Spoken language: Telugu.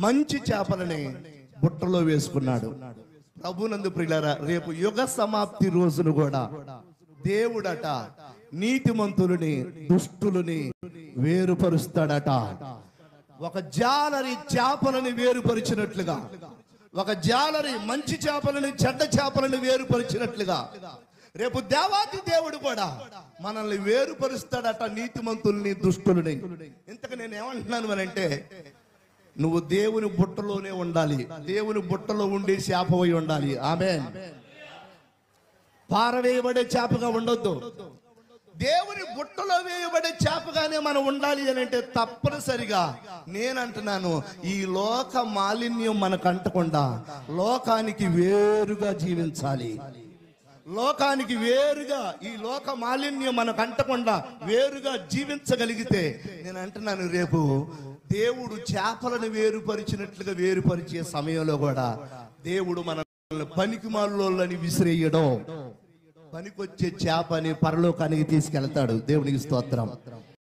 మంచి చేపలని బుట్టలో వేసుకున్నాడు. ప్రభునందు ప్రియులారా, రేపు యుగ సమాప్తి రోజును కూడా దేవుడట నీతిమంతులని దుష్టులని వేరుపరుస్తాడట. ఒక జాలరి చేపలని వేరుపరిచినట్లుగా, ఒక జాలరి మంచి చేపలని చెడ్డ చేపలని వేరుపరిచినట్లుగా రేపు దేవాది దేవుడు కూడా మనల్ని వేరుపరుస్తాడట, నీతిమంతుల్ని దుష్టులని. ఇంతకు నేను ఏమంటున్నాను అంటే, నువ్వు దేవుని బుట్టలోనే ఉండాలి, దేవుని బుట్టలో ఉండి చేపవై ఉండాలి. ఆమేన్. పారవేయబడే చేపగా ఉండొద్దు, దేవుని బుట్టలో వేయబడే చేపగానే మనం ఉండాలి అని అంటే తప్పనిసరిగా నేనంటున్నాను, ఈ లోక మాలిన్యం మనకు అంటకుండా లోకానికి వేరుగా జీవించాలి. లోకానికి వేరుగా, ఈ లోక మాలిన్యం మనకు అంటకుండా వేరుగా జీవించగలిగితే నేను అంటున్నాను, రేపు దేవుడు చేపలను వేరుపరిచినట్లుగా వేరుపరిచే సమయంలో కూడా దేవుడు మనల్ని పనికిమాలోళ్ళని విసిరేయడం, పనికొచ్చే చేపని పరలోకానికి తీసుకెళ్తాడు. దేవునికి స్తోత్రం.